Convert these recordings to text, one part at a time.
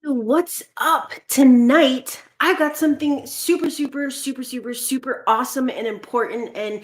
What's up? Tonight, I've got something super awesome and important and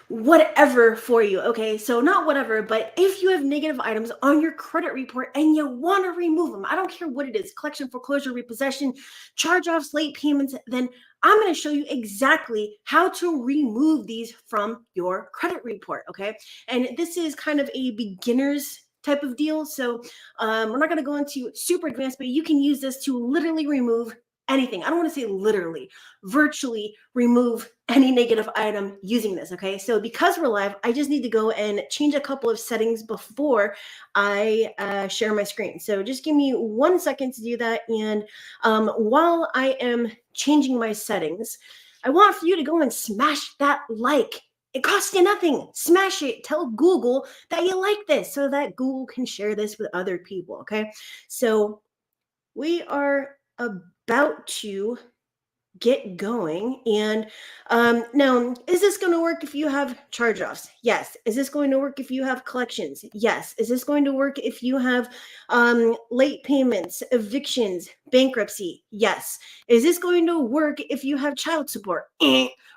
whatever for you. Okay, so not whatever, but if you have negative items on your credit report and you want to remove them, I don't care what it is, collection, foreclosure, repossession, charge offs, late payments, then I'm going to show you exactly how to remove these from your credit report. Okay, and this is kind of a beginner's type of deal. So we're not going to go into super advanced, but you can use this to literally remove anything. I don't want to say literally, virtually remove any negative item using this. Okay, so because we're live, I just need to go and change a couple of settings before I share my screen. So just give me 1 second to do that. And while I am changing my settings, I want for you to go and smash that like. It costs you nothing. Smash it. Tell Google that you like this so that Google can share this with other people. Okay. So we are about to get going. And now, is this going to work if you have charge-offs? Yes. Is this going to work if you have collections? Yes. Is this going to work if you have late payments, evictions, bankruptcy? Yes. Is this going to work if you have child support?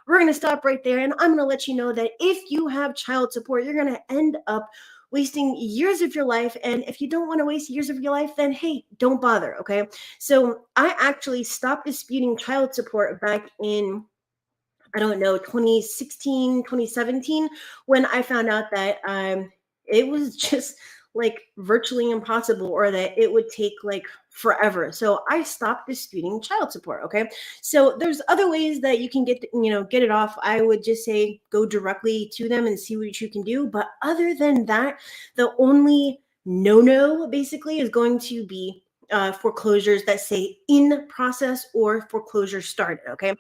We're going to stop right there, and I'm going to let you know that if you have child support, you're going to end up wasting years of your life. And if you don't want to waste years of your life, then hey, don't bother. Okay. So I actually stopped disputing child support back in, I don't know, 2016, 2017, when I found out that it was just like virtually impossible, or that it would take like forever. So I stopped disputing child support. Okay. So there's other ways that you can get it off. I would just say go directly to them and see what you can do. But other than that, the only no basically is going to be foreclosures that say in process or foreclosure started. Okay.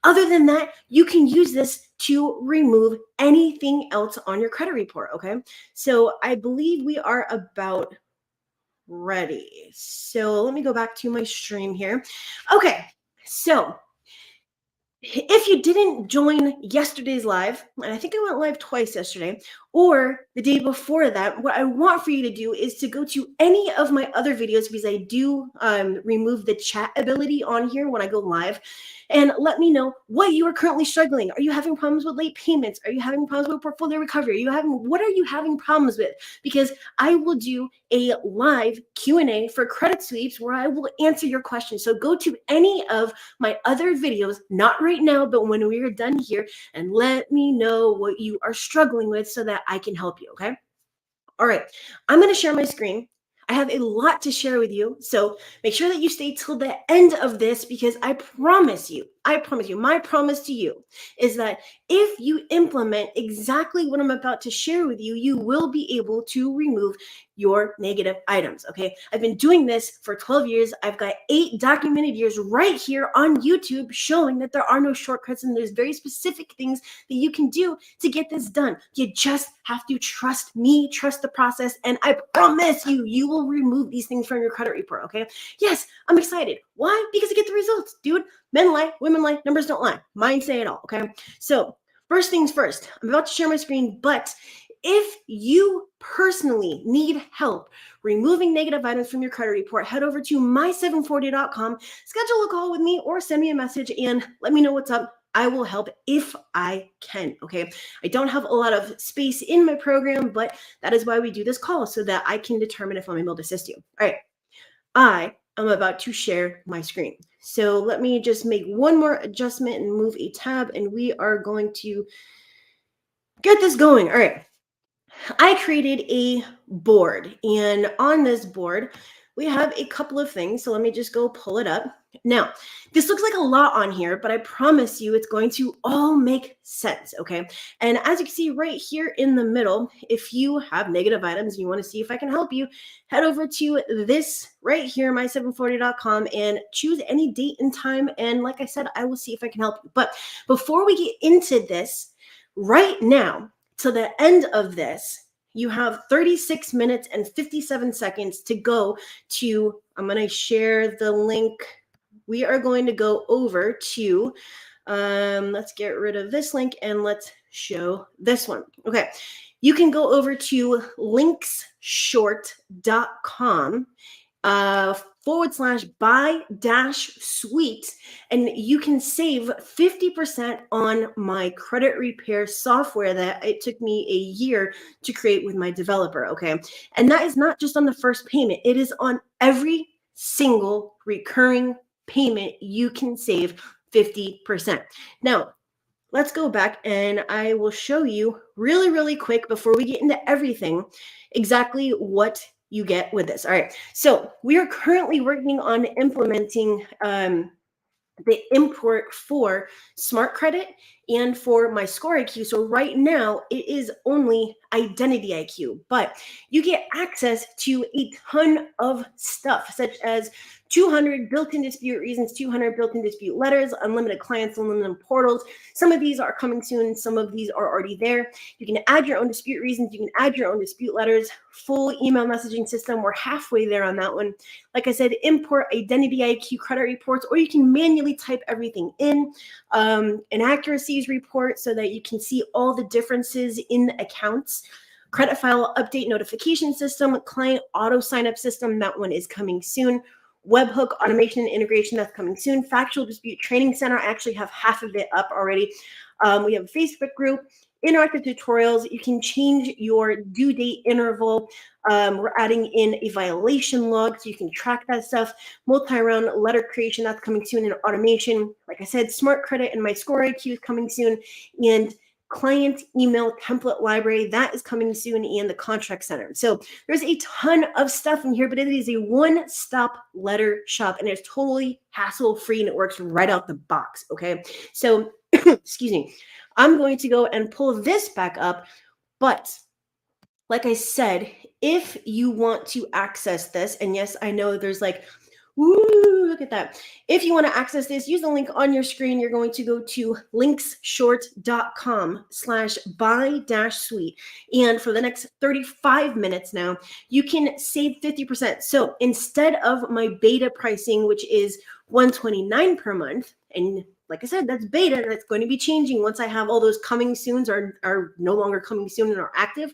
Other than that, you can use this to remove anything else on your credit report. Okay. So I believe we are about ready. So let me go back to my stream here. Okay. So if you didn't join yesterday's live, and I think I went live twice yesterday, or the day before that, what I want for you to do is to go to any of my other videos, because I do remove the chat ability on here when I go live, and let me know what you are currently struggling. Are you having problems with late payments? Are you having problems with portfolio recovery? What are you having problems with? Because I will do a live Q&A for credit sweeps where I will answer your questions. So go to any of my other videos, not right now, but when we are done here, and let me know what you are struggling with so that I can help you. Okay. All right. I'm going to share my screen. I have a lot to share with you. So make sure that you stay till the end of this, because I promise you, my promise to you is that if you implement exactly what I'm about to share with you, you will be able to remove your negative items. Okay. I've been doing this for 12 years. I've got 8 documented years right here on YouTube showing that there are no shortcuts, and there's very specific things that you can do to get this done. You just have to trust me, trust the process, and I promise you, you will remove these things from your credit report. Okay. Yes, I'm excited. Why? Because I get the results, dude. Men lie, women lie, numbers don't lie. Mine say it all. Okay. So first things first, I'm about to share my screen, but if you personally need help removing negative items from your credit report, head over to my740.com, schedule a call with me, or send me a message and let me know what's up. I will help if I can. Okay. I don't have a lot of space in my program, but that is why we do this call, so that I can determine if I'm able to assist you. All right. I am about to share my screen. So let me just make one more adjustment and move a tab, and we are going to get this going. All right. I created a board, and on this board, we have a couple of things. So let me just go pull it up. Now, this looks like a lot on here, but I promise you it's going to all make sense, okay? And as you can see right here in the middle, if you have negative items and you want to see if I can help you, head over to this right here, my740.com, and choose any date and time. And like I said, I will see if I can help you. But before we get into this, right now, to the end of this, you have 36 minutes and 57 seconds to go to, I'm going to share the link. We are going to go over to, let's get rid of this link and let's show this one. Okay. You can go over to linksshort.com /buy-suite, and you can save 50% on my credit repair software that it took me a year to create with my developer. Okay. And that is not just on the first payment, it is on every single recurring payment. You can save 50%. Now, let's go back and I will show you really, really quick before we get into everything exactly what you get with this. All right. So we are currently working on implementing the import for Smart Credit and for my Score IQ. So right now it is only Identity IQ, but you get access to a ton of stuff such as 200 built-in dispute reasons, 200 built-in dispute letters, unlimited clients, unlimited portals. Some of these are coming soon. Some of these are already there. You can add your own dispute reasons. You can add your own dispute letters, full email messaging system. We're halfway there on that one. Like I said, import Identity IQ credit reports, or you can manually type everything in, inaccuracies report so that you can see all the differences in the accounts. Credit file update notification system, client auto sign up system, that one is coming soon. Webhook automation and integration, that's coming soon. Factual dispute training center, I actually have half of it up already. We have a Facebook group, interactive tutorials. You can change your due date interval. We're adding in a violation log so you can track that stuff. Multi-round letter creation, that's coming soon, and automation. Like I said, Smart Credit and my Score IQ is coming soon, and client email template library, that is coming soon, and the contract center. So there's a ton of stuff in here, but it is a one-stop letter shop, and it's totally hassle-free, and it works right out the box. Okay, so excuse me, I'm going to go and pull this back up, but like I said, if you want to access this, and yes, I know there's like, woo, look at that. If you want to access this, use the link on your screen. You're going to go to linksshort.com/buy-suite. And for the next 35 minutes now, you can save 50%. So instead of my beta pricing, which is $129 per month, and like I said, that's beta, that's going to be changing once I have all those coming soons are no longer coming soon and are active,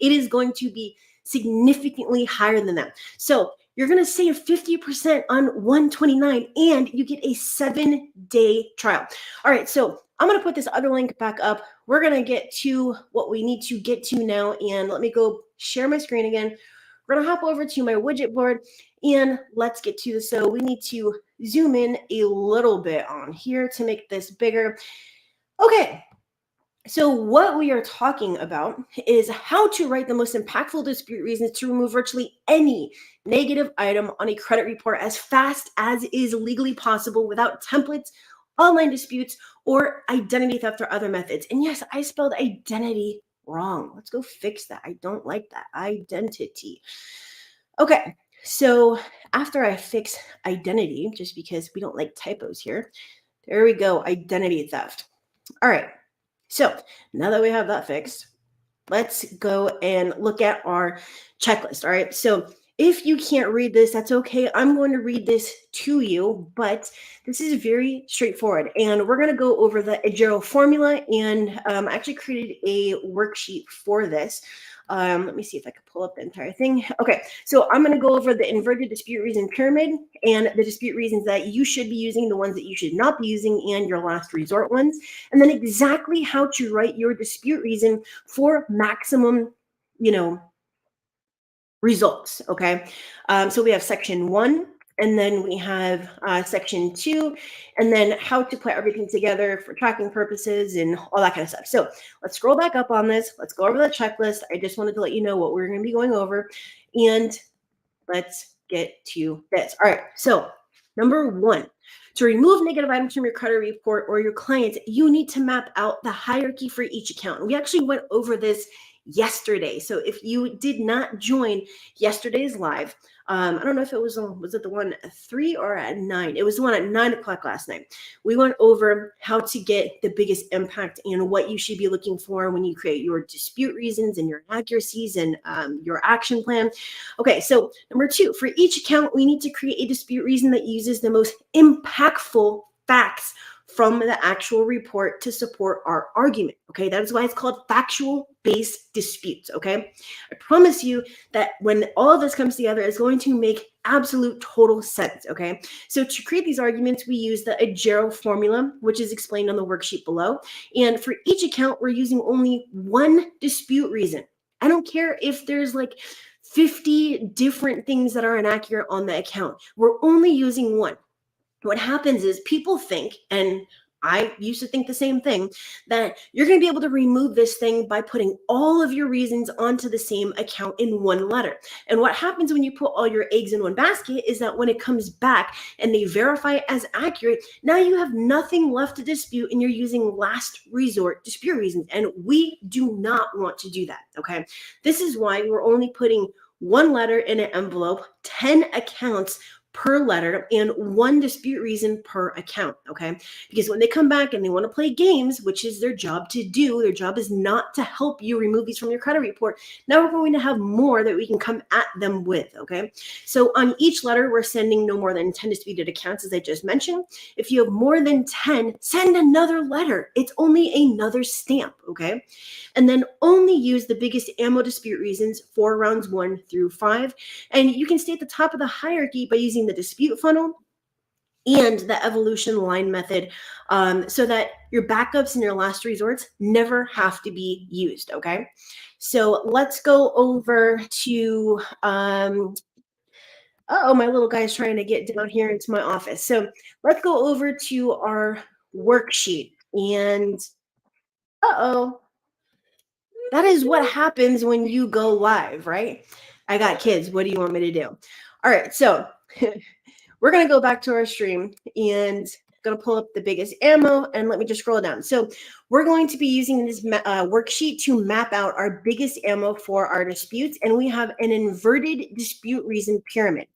it is going to be significantly higher than that. So you're going to save 50% on $129, and you get a 7-day trial. All right, so I'm going to put this other link back up. We're going to get to what we need to get to now, and let me go share my screen again. We're going to hop over to my widget board, and let's get to this. So we need to zoom in a little bit on here to make this bigger. Okay. So what we are talking about is how to write the most impactful dispute reasons to remove virtually any negative item on a credit report as fast as is legally possible without templates, online disputes, or identity theft or other methods. And yes, I spelled identity wrong. Let's go fix that. I don't like that. Identity. Okay, so after I fix identity, just because we don't like typos here, there we go, identity theft. All right. So now that we have that fixed, let's go and look at our checklist. All right. So if you can't read this, that's okay. I'm going to read this to you, but this is very straightforward. And we're going to go over the AJERO formula, and I actually created a worksheet for this. Let me see if I can pull up the entire thing. Okay, so I'm going to go over the inverted dispute reason pyramid and the dispute reasons that you should be using, the ones that you should not be using, and your last resort ones, and then exactly how to write your dispute reason for maximum, results. Okay, so we have section 1, and then we have section 2, and then how to put everything together for tracking purposes and all that kind of stuff. So let's scroll back up on this. Let's go over the checklist. I just wanted to let you know what we're going to be going over, and let's get to this. All right, so number 1, to remove negative items from your credit report or your clients, you need to map out the hierarchy for each account. We actually went over this yesterday. So if you did not join yesterday's live, I don't know if it was it the one at 3 or at 9? It was the one at 9 o'clock last night. We went over how to get the biggest impact and what you should be looking for when you create your dispute reasons and your inaccuracies and your action plan. Okay, so number 2, for each account, we need to create a dispute reason that uses the most impactful facts from the actual report to support our argument. Okay, that is why it's called factual-based disputes. Okay, I promise you that when all of this comes together, it's going to make absolute total sense, okay? So to create these arguments, we use the AJERO formula, which is explained on the worksheet below. And for each account, we're using only one dispute reason. I don't care if there's like 50 different things that are inaccurate on the account. We're only using one. What happens is people think, and I used to think the same thing, that you're going to be able to remove this thing by putting all of your reasons onto the same account in one letter. And what happens when you put all your eggs in one basket is that when it comes back and they verify it as accurate, now you have nothing left to dispute and you're using last resort dispute reasons. And we do not want to do that, okay? This is why we're only putting one letter in an envelope, 10 accounts per letter, and one dispute reason per account, okay? Because when they come back and they want to play games, which is their job to do, their job is not to help you remove these from your credit report. Now we're going to have more that we can come at them with, okay? So on each letter, we're sending no more than 10 disputed accounts, as I just mentioned. If you have more than 10, send another letter. It's only another stamp, okay? And then only use the biggest ammo dispute reasons for rounds 1 through 5. And you can stay at the top of the hierarchy by using the dispute funnel and the evolution line method, so that your backups and your last resorts never have to be used, okay? So let's go over to, uh-oh, my little guy's trying to get down here into my office. So let's go over to our worksheet. And uh-oh, that is what happens when you go live, right? I got kids. What do you want me to do? All right, so we're going to go back to our stream and going to pull up the biggest ammo, and let me just scroll down. So we're going to be using this worksheet to map out our biggest ammo for our disputes, and we have an inverted dispute reason pyramid.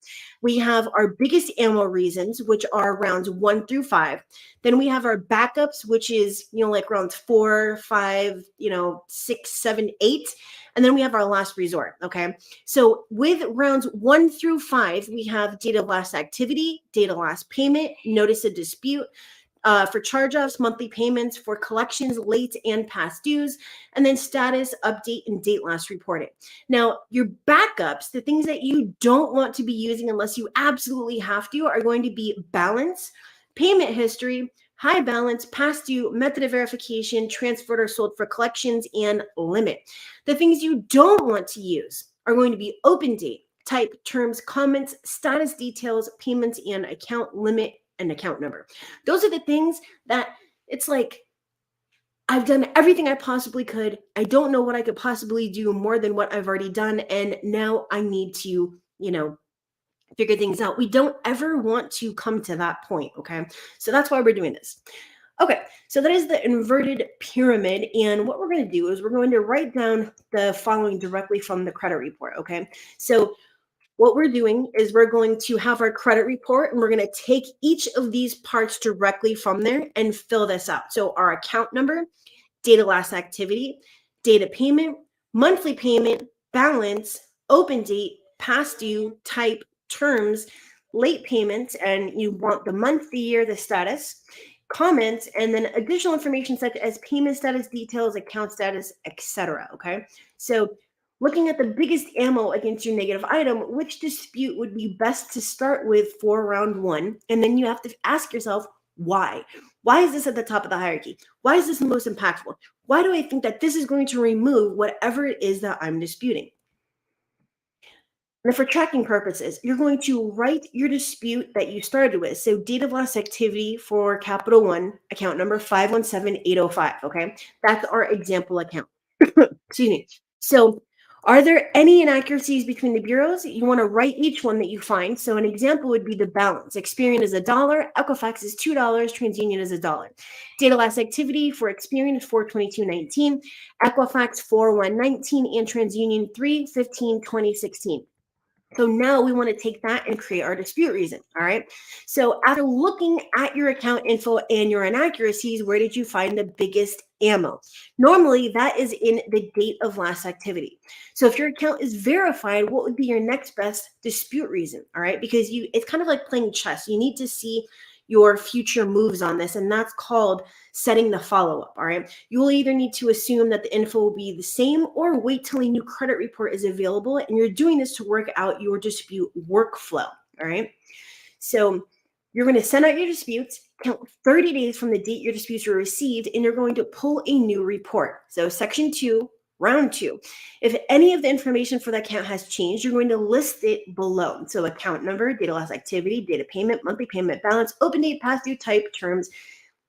We have our biggest ammo reasons, which are rounds 1 through 5. Then we have our backups, which is, like rounds 4, 5, 6, 7, 8. And then we have our last resort, okay? So with rounds 1 through 5, we have date of last activity, date of last payment, notice of dispute, for charge-offs, monthly payments, for collections, late and past dues, and then status, update, and date last reported. Now, your backups, the things that you don't want to be using unless you absolutely have to, are going to be balance, payment history, high balance, past due, method of verification, transferred or sold for collections, and limit. The things you don't want to use are going to be open date, type, terms, comments, status details, payments, and account limit and account number. Those are the things that it's like, I've done everything I possibly could. I don't know what I could possibly do more than what I've already done. And now I need to, figure things out. We don't ever want to come to that point, okay? So that's why we're doing this. Okay, so that is the inverted pyramid. And what we're going to do is we're going to write down the following directly from the credit report, okay? So what we're doing is we're going to have our credit report, and we're going to take each of these parts directly from there and fill this out. So our account number, date of last activity, date of payment, monthly payment, balance, open date, past due, type, terms, late payments, and you want the month, the year, the status, comments, and then additional information such as payment status details, account status, etc. Okay, so looking at the biggest ammo against your negative item, which dispute would be best to start with for round 1? And then you have to ask yourself, why? Why is this at the top of the hierarchy? Why is this the most impactful? Why do I think that this is going to remove whatever it is that I'm disputing? And for tracking purposes, you're going to write your dispute that you started with. So date of last activity for Capital One, account number 517805, okay? That's our example account. Excuse me. So are there any inaccuracies between the bureaus? You want to write each one that you find. So an example would be the balance. Experian is $1, Equifax is $2, TransUnion is $1. Data last activity for Experian is 4/22/19, Equifax 4/1/19, and TransUnion 3/15/2016. So now we want to take that and create our dispute reason. All right. So after looking at your account info and your inaccuracies, where did you find the biggest ammo? Normally that is in the date of last activity. So if your account is verified, what would be your next best dispute reason? All right. Because it's kind of like playing chess. You need to see your future moves on this, and that's called setting the follow-up. All right, you will either need to assume that the info will be the same or wait till a new credit report is available, and you're doing this to work out your dispute workflow. All right, so you're going to send out your disputes, count 30 days from the date your disputes were received, and you're going to pull a new report. So section 2, round 2. If any of the information for that account has changed, you're going to list it below. So account number, date of last activity, date of payment, monthly payment balance, open date, past due, type, terms,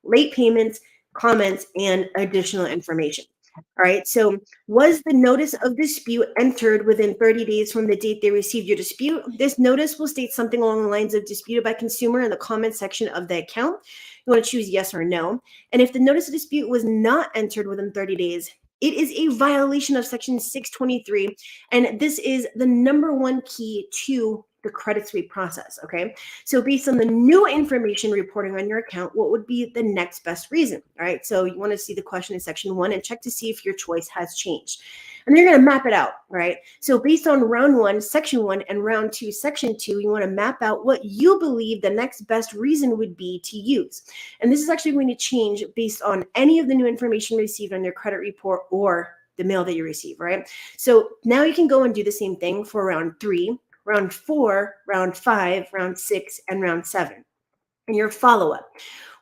late payments, comments, and additional information. All right, so was the notice of dispute entered within 30 days from the date they received your dispute? This notice will state something along the lines of disputed by consumer in the comment section of the account. You want to choose yes or no. And if the notice of dispute was not entered within 30 days, it is a violation of section 623. And this is the number one key to the credit sweep process, okay? So based on the new information reporting on your account, what would be the next best reason? All right, so you want to see the question in section 1 and check to see if your choice has changed. And then you're going to map it out, right? So based on round 1, section 1, and round 2, section 2, you want to map out what you believe the next best reason would be to use. And this is actually going to change based on any of the new information received on your credit report or the mail that you receive, right? So now you can go and do the same thing for round 3, round 4, round 5, round 6, and round 7. And your follow-up.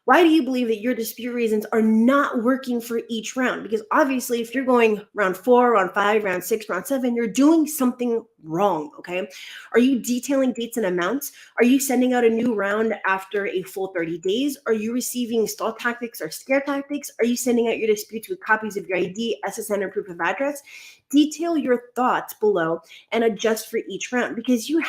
Why do you believe that your dispute reasons are not working for each round? Because obviously, if you're going round 4, round 5, round 6, round 7, you're doing something wrong, okay? Are you detailing dates and amounts? Are you sending out a new round after a full 30 days? Are you receiving stall tactics or scare tactics? Are you sending out your disputes with copies of your ID, SSN, or proof of address? Detail your thoughts below and adjust for each round, because you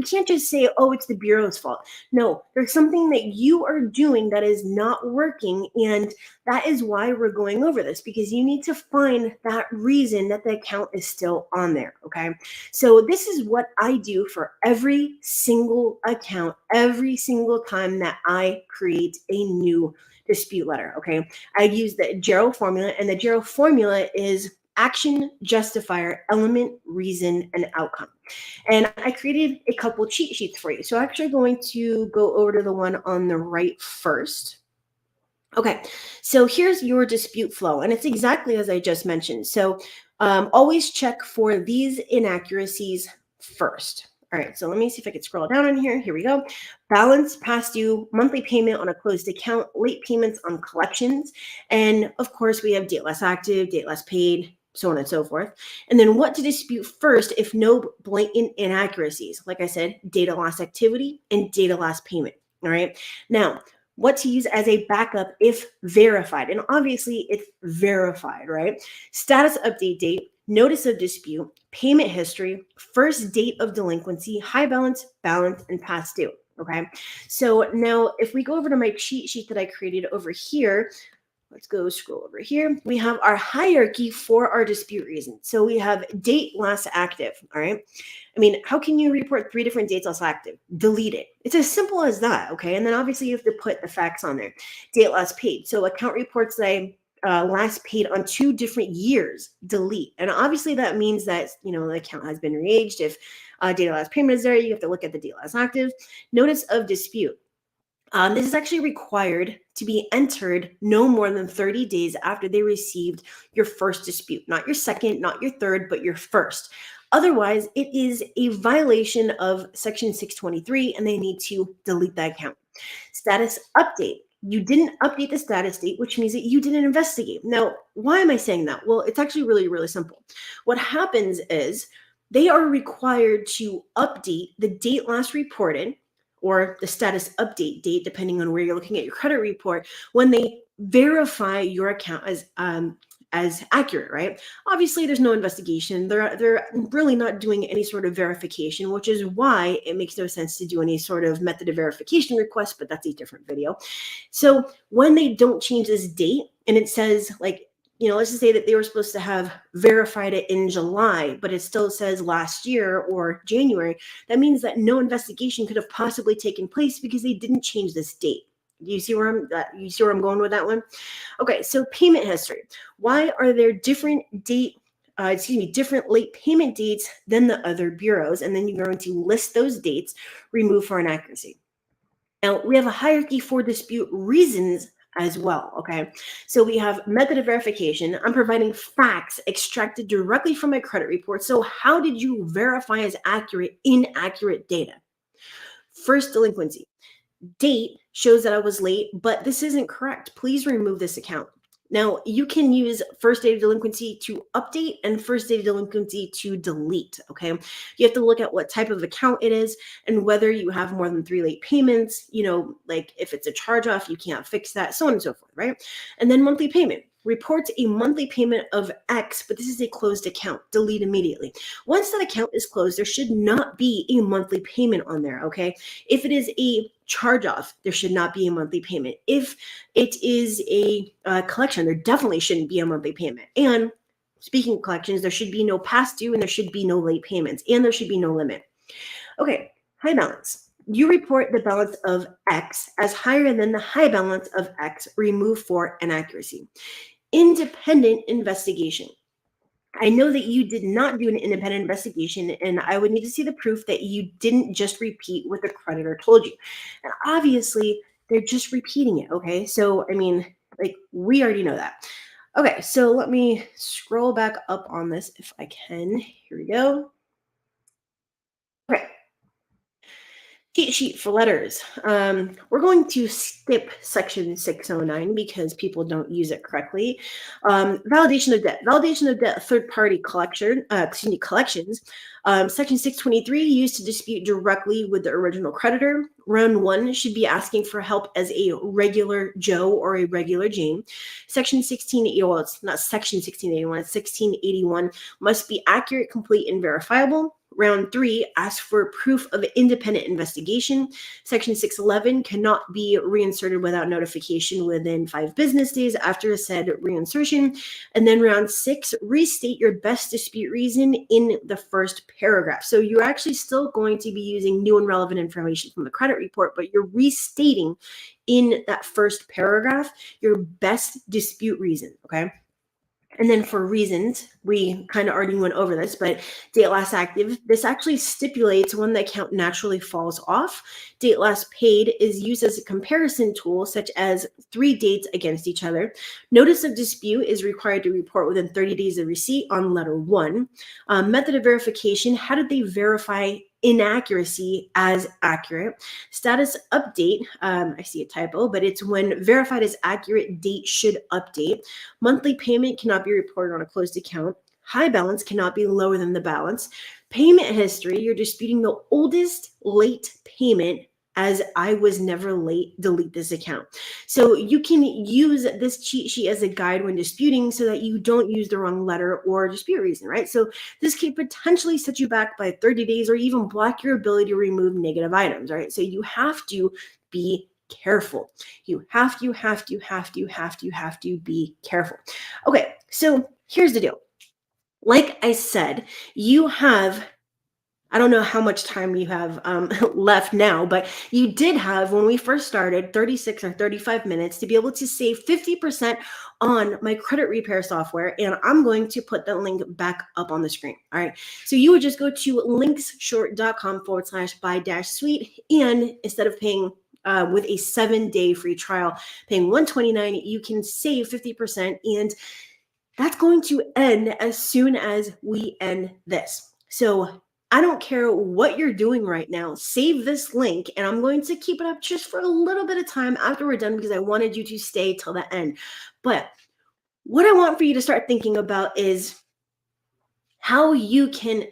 can't just say, oh, it's the Bureau's fault. No, there's something that you are doing that is not working, and that is why we're going over this, because you need to find that reason that the account is still on there, okay? So this is what I do for every single account, every single time that I create a new dispute letter, okay? I use the AJERO formula, and the AJERO formula is action, justifier, element, reason, and outcome. And I created a couple cheat sheets for you. So I'm actually going to go over to the one on the right first. Okay, so here's your dispute flow, and it's exactly as I just mentioned. So always check for these inaccuracies first. All right, so let me see if I can scroll down on here. Here we go. Balance, past due, monthly payment on a closed account, late payments on collections. And of course, we have date less active, date less paid, so on and so forth. And then what to dispute first if no blatant inaccuracies. Like I said, data loss activity and data loss payment. All right, now what to use as a backup if verified. And obviously it's verified, right? Status update date, notice of dispute, payment history, first date of delinquency, high balance, balance, and past due. Okay, so now if we go over to my cheat sheet that I created over here, let's go scroll over here. We have our hierarchy for our dispute reason. So we have date last active, all right? I mean, how can you report 3 different dates last active? Delete it. It's as simple as that, okay? And then obviously you have to put the facts on there. Date last paid. So account reports that I last paid on 2 different years, delete. And obviously that means that, the account has been re-aged. If date last payment is there, you have to look at the date last active. Notice of dispute. This is actually required to be entered no more than 30 days after they received your first dispute, not your second, not your third, but your first. Otherwise, it is a violation of section 623 and they need to delete that account. Status update. You didn't update the status date, which means that you didn't investigate. Now, why am I saying that? Well, it's actually really, really simple. What happens is they are required to update the date last reported or the status update date, depending on where you're looking at your credit report, when they verify your account as accurate, right? Obviously, there's no investigation. They're really not doing any sort of verification, which is why it makes no sense to do any sort of method of verification request, but that's a different video. So when they don't change this date and it says let's just say that they were supposed to have verified it in July, but it still says last year or January, that means that no investigation could have possibly taken place because they didn't change this date. You see where I'm going with that one? Okay, so payment history. Why are there different different late payment dates than the other bureaus? And then you're going to list those dates, remove for inaccuracy. Now, we have a hierarchy for dispute reasons as well, okay? So we have method of verification. I'm providing facts extracted directly from my credit report. So how did you verify as accurate inaccurate data? First delinquency. Date shows that I was late, but this isn't correct. Please remove this account. Now, you can use first date of delinquency to update and first date of delinquency to delete. Okay. You have to look at what type of account it is and whether you have more than 3 late payments. Like if it's a charge off, you can't fix that, so on and so forth. Right. And then monthly payment. Report a monthly payment of X, but this is a closed account. Delete immediately. Once that account is closed, there should not be a monthly payment on there. Okay. If it is a charge off, there should not be a monthly payment. If it is a collection, there definitely shouldn't be a monthly payment. And speaking of collections, there should be no past due and there should be no late payments and there should be no limit. Okay, high balance. You report the balance of X as higher than the high balance of X removed for inaccuracy. Independent investigation. I know that you did not do an independent investigation, and I would need to see the proof that you didn't just repeat what the creditor told you. And obviously, they're just repeating it, okay? So, I mean, like, we already know that. Okay, so let me scroll back up on this if I can. Here we go. Okay, cheat sheet for letters. We're going to skip section 609 because people don't use it correctly. Validation of debt. Validation of debt, third-party collections. Section 623 used to dispute directly with the original creditor. Round 1 should be asking for help as a regular Joe or a regular Jane. Section 1680, well, it's not section 1681, it's 1681, must be accurate, complete, and verifiable. Round 3 asks for proof of independent investigation. Section 611 cannot be reinserted without notification within 5 business days after said reinsertion. And then round 6, restate your best dispute reason in the first paragraph. So you're actually still going to be using new and relevant information from the credit report, but you're restating in that first paragraph your best dispute reason, okay? And then for reasons, we kind of already went over this, but date last active, this actually stipulates when the account naturally falls off. Date last paid is used as a comparison tool, such as 3 dates against each other. Notice of dispute is required to report within 30 days of receipt on letter 1. Method of verification, how did they verify inaccuracy as accurate? Status update, I see a typo, but it's when verified as accurate, date should update. Monthly payment cannot be reported on a closed account. High balance cannot be lower than the balance. Payment history, you're disputing the oldest late payment as I was never late, delete this account. So you can use this cheat sheet as a guide when disputing so that you don't use the wrong letter or dispute reason, right? So this can potentially set you back by 30 days or even block your ability to remove negative items, right? So you have to be careful. You have to be careful. Okay, so here's the deal. Like I said, you have, I don't know how much time you have left now, but you did have, when we first started, 36 or 35 minutes to be able to save 50% on my credit repair software. And I'm going to put the link back up on the screen. All right. So you would just go to linksshort.com/buy-suite. And instead of paying with a 7-day free trial, paying $129, you can save 50%. And that's going to end as soon as we end this. So I don't care what you're doing right now. Save this link, and I'm going to keep it up just for a little bit of time after we're done because I wanted you to stay till the end. But what I want for you to start thinking about is how you can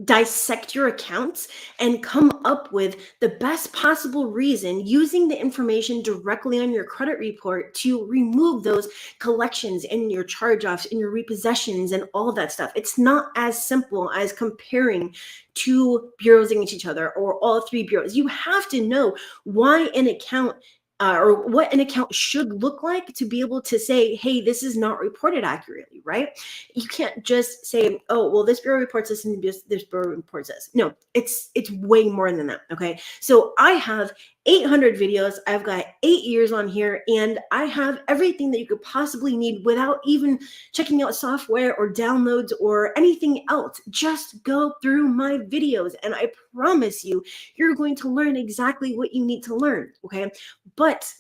dissect your accounts and come up with the best possible reason using the information directly on your credit report to remove those collections and your charge-offs and your repossessions and all of that stuff. It's not as simple as comparing 2 bureaus against each other or all 3 bureaus. You have to know why an account or what an account should look like to be able to say, hey, this is not reported accurately, right? You can't just say, oh, well, this bureau reports this and this bureau reports this. No, it's way more than that, okay? So I have 800 videos. I've got 8 years on here, and I have everything that you could possibly need without even checking out software or downloads or anything else. Just go through my videos, and I promise you, you're going to learn exactly what you need to learn. Okay. But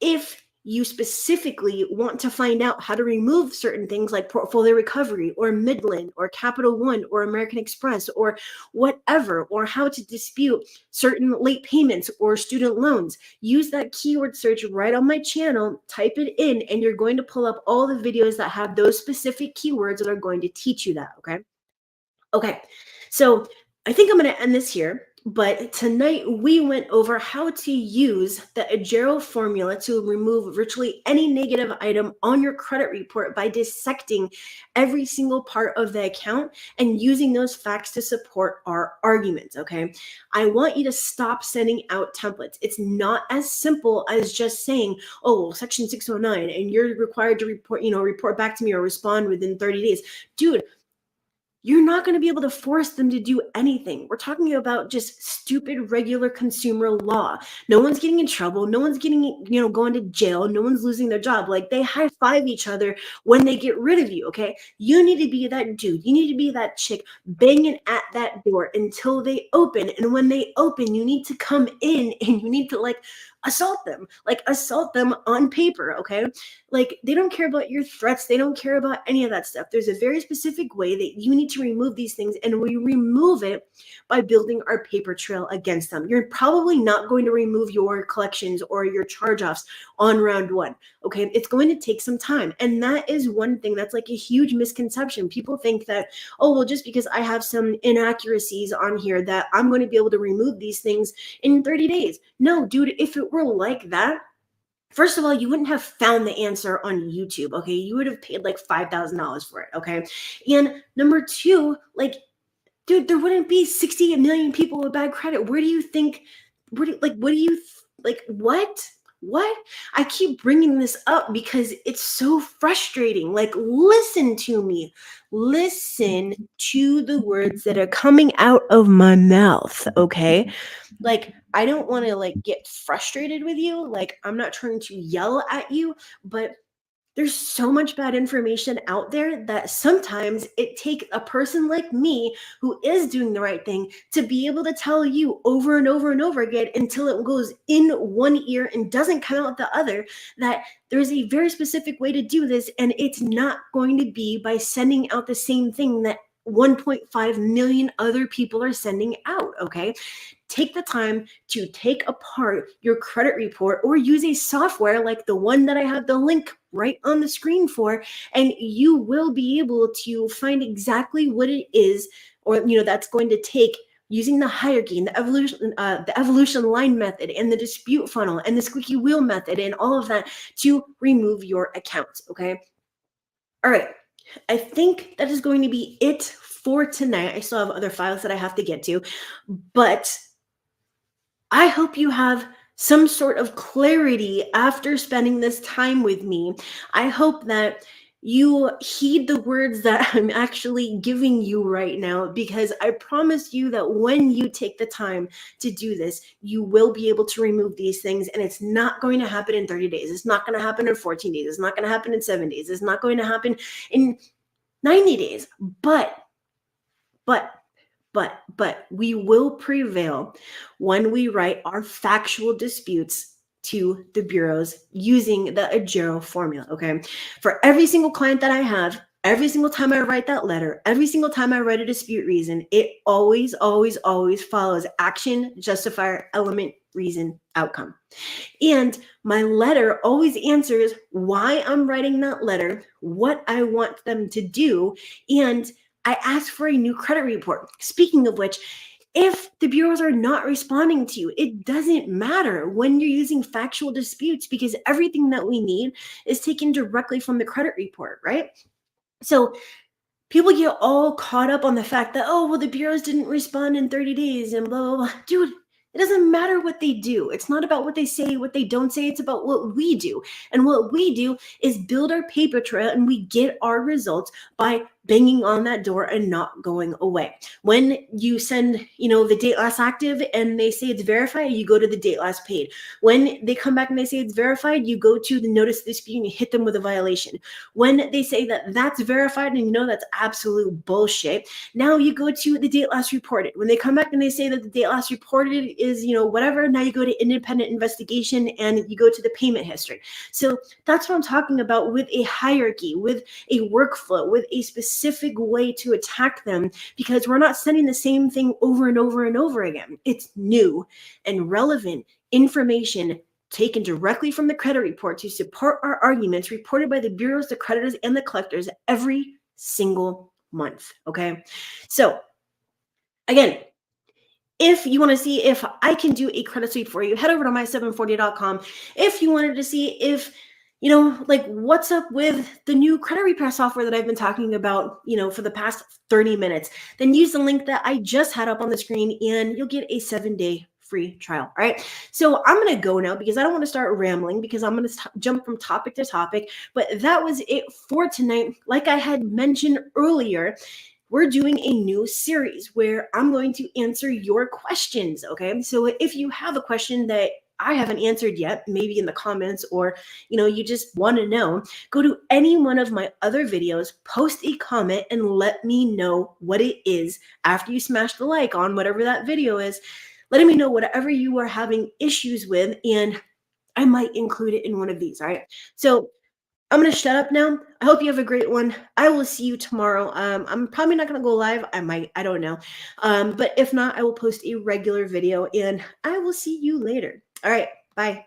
if you specifically want to find out how to remove certain things like portfolio recovery or Midland or Capital One or American Express or whatever, or how to dispute certain late payments or student loans, use that keyword search right on my channel, type it in, and you're going to pull up all the videos that have those specific keywords that are going to teach you that. Okay. Okay, so I think I'm going to end this here. But tonight we went over how to use the AJERO formula to remove virtually any negative item on your credit report by dissecting every single part of the account and using those facts to support our arguments. Okay, I want you to stop sending out templates. It's not as simple as just saying, "Oh, well, Section 609, and you're required to report back to me or respond within 30 days." Dude, you're not going to be able to force them to do anything. We're talking about just stupid, regular consumer law. No one's getting in trouble. No one's getting, going to jail. No one's losing their job. Like, they high five each other when they get rid of you. Okay. You need to be that dude. You need to be that chick banging at that door until they open. And when they open, you need to come in and you need to assault them on paper. Okay. Like, they don't care about your threats. They don't care about any of that stuff. There's a very specific way that you need to remove these things, and we remove it by building our paper trail against them. You're probably not going to remove your collections or your charge-offs on round one. Okay. It's going to take some time. And that is one thing that's like a huge misconception. People think that, oh, well, just because I have some inaccuracies on here that I'm going to be able to remove these things in 30 days. No, dude, if it were like that, first of all, you wouldn't have found the answer on YouTube. Okay. You would have paid like $5,000 for it. Okay. And number two, dude, there wouldn't be 60 million people with bad credit. Where do you think, what? I keep bringing this up because it's so frustrating. Like, listen to me. Listen to the words that are coming out of my mouth. Okay. Like, I don't want to get frustrated with you. Like, I'm not trying to yell at you, but there's so much bad information out there that sometimes it takes a person like me who is doing the right thing to be able to tell you over and over and over again until it goes in one ear and doesn't come out the other that there's a very specific way to do this, and it's not going to be by sending out the same thing that 1.5 million other people are sending out. Okay. Take the time to take apart your credit report or use a software like the one that I have the link right on the screen for, and you will be able to find exactly what it is, or that's going to take using the hierarchy and the evolution line method and the dispute funnel and the squeaky wheel method and all of that to remove your accounts. Okay. All right. I think that is going to be it for tonight. I still have other files that I have to get to, but I hope you have some sort of clarity after spending this time with me. I hope that you heed the words that I'm actually giving you right now, because I promise you that when you take the time to do this, you will be able to remove these things, and it's not going to happen in 30 days. It's not going to happen in 14 days. It's not going to happen in 7 days. It's not going to happen in 90 days. But we will prevail when we write our factual disputes to the bureaus using the AJERO formula. Okay. For every single client that I have, every single time I write that letter, every single time I write a dispute reason, it always follows action, justifier, element, reason, outcome. And my letter always answers why I'm writing that letter, what I want them to do, and I ask for a new credit report. Speaking of which, if the bureaus are not responding to you, it doesn't matter when you're using factual disputes, because everything that we need is taken directly from the credit report, right? So people get all caught up on the fact that, oh, well, the bureaus didn't respond in 30 days and blah, blah, blah. Dude, it doesn't matter what they do. It's not about what they say, what they don't say. It's about what we do. And what we do is build our paper trail, and we get our results by banging on that door and not going away. When you send, the date last active and they say it's verified, you go to the date last paid. When they come back and they say it's verified, you go to the notice of dispute and you hit them with a violation. When they say that that's verified and that's absolute bullshit, now you go to the date last reported. When they come back and they say that the date last reported is, whatever, now you go to independent investigation and you go to the payment history. So that's what I'm talking about with a hierarchy, with a workflow, with a specific way to attack them, because we're not sending the same thing over and over and over again. It's new and relevant information taken directly from the credit report to support our arguments, reported by the bureaus, the creditors, and the collectors every single month. Okay. So again, if you want to see if I can do a credit sweep for you, head over to my740.com. If you wanted to see if, what's up with the new credit repair software that I've been talking about, for the past 30 minutes, then use the link that I just had up on the screen and you'll get a 7-day free trial. All right. So I'm going to go now because I don't want to start rambling, because I'm going to jump from topic to topic. But that was it for tonight. Like I had mentioned earlier, we're doing a new series where I'm going to answer your questions. Okay. So if you have a question that I haven't answered yet, maybe in the comments, or you just want to know, go to any one of my other videos, post a comment, and let me know what it is after you smash the like on whatever that video is. Letting me know whatever you are having issues with, and I might include it in one of these. All right. So I'm going to shut up now. I hope you have a great one. I will see you tomorrow. I'm probably not going to go live. I might, I don't know. But if not, I will post a regular video and I will see you later. All right. Bye.